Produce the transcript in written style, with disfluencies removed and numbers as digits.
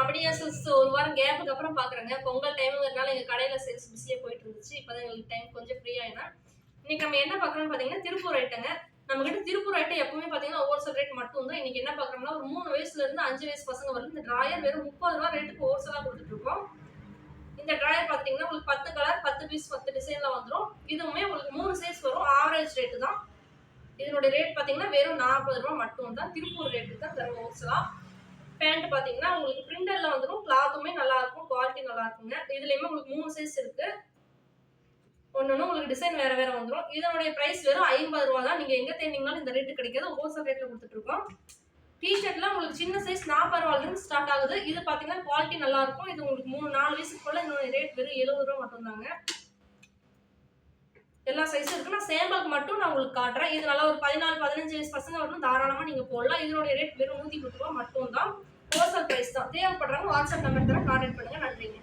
அப்படியே ஒரு வாரம் கேப்புக்கு அப்புறம் பாக்குறேங்க. பொங்கல் டைம்ங்கிறதுனால எங்க கடையில சேல்ஸ் பிஸியா போயிட்டு இருந்துச்சு. இப்பதான் எங்களுக்கு டைம் கொஞ்சம் ஃப்ரீயா ஏன்னா இன்னைக்கு நம்ம என்ன பாக்குறோம்னு பாத்தீங்கன்னா திருப்பூர் ஐட்டங்க. நம்ம கிட்ட திருப்பூர் ஐட்டம் எப்பவுமே பாத்தீங்கன்னா ஹோல்சேல் ரேட் மட்டும் தான். இன்னைக்கு என்ன பாக்குறோம்னா ஒரு 3 வயசுல இருந்து 5 வயசு பசங்க வரலும் இந்த டிராயர் வெறும் 30 ரூபாய் ரேட்டுக்கு ஹோல்சேலா கொடுத்துட்டு இருக்கோம். இந்த டிராயர் பாத்தீங்கன்னா உங்களுக்கு 10 கலர் 10 பீஸ் 10 டிசைன்ல வந்துடும். இதுவுமே உங்களுக்கு 3 சைஸ் வரும். ஆவரேஜ் ரேட்டு தான். இதனுடைய ரேட் பாத்தீங்கன்னா வெறும் 40 ரூபாய் மட்டும் தான். திருப்பூர் ரேட்டு தான் தரும் ஹோல்சேலா. பேண்ட் பாத்தீங்கன்னா உங்களுக்கு பிரிண்டர்ல வந்துடும். கிளாத்துமே நல்லா இருக்கும், குவாலிட்டி நல்லா இருக்குங்க. இதுலயுமே உங்களுக்கு 3 சைஸ் இருக்கு. ஒன்னொன்னு உங்களுக்கு டிசைன் வேற வேற வந்துடும். இதனுடைய பிரைஸ் வெறும் 50 ரூபாய் தான். நீங்க எங்க தேடினீங்கனாலும் இந்த ரேட்டு கிடைக்காது. ஹோல்சேல் ரேட்ல கொடுத்துட்டு இருக்கோம். டிஷர்ட்லாம் உங்களுக்கு சின்ன சைஸ் 40 ரூபாயில இருந்து ஸ்டார்ட் ஆகுது. இது பாத்தீங்கன்னா குவாலிட்டி நல்லா இருக்கும். இது உங்களுக்கு 3-4 வயசுக்குள்ள இதனுடைய ரேட் வெறும் 70 ரூபாய் மட்டும் தாங்க. எல்லா சைஸும் இருக்கு. நான் சேம்பலுக்கு மட்டும் நான் உங்களுக்கு காட்டுறேன். இது நல்லா ஒரு 14-15 வயசு பசங்க வரணும் தாராளமா நீங்க போடலாம். இதனுடைய ரேட் வெறும் 110 ரூபாய் மட்டும் தான். ஹோல்சேல் பிரைஸ் தான். தேவைப்படுறவங்க வாட்ஸ்அப் நம்பர் தர கான்டாக்ட் பண்ணுங்க. நன்றிங்க.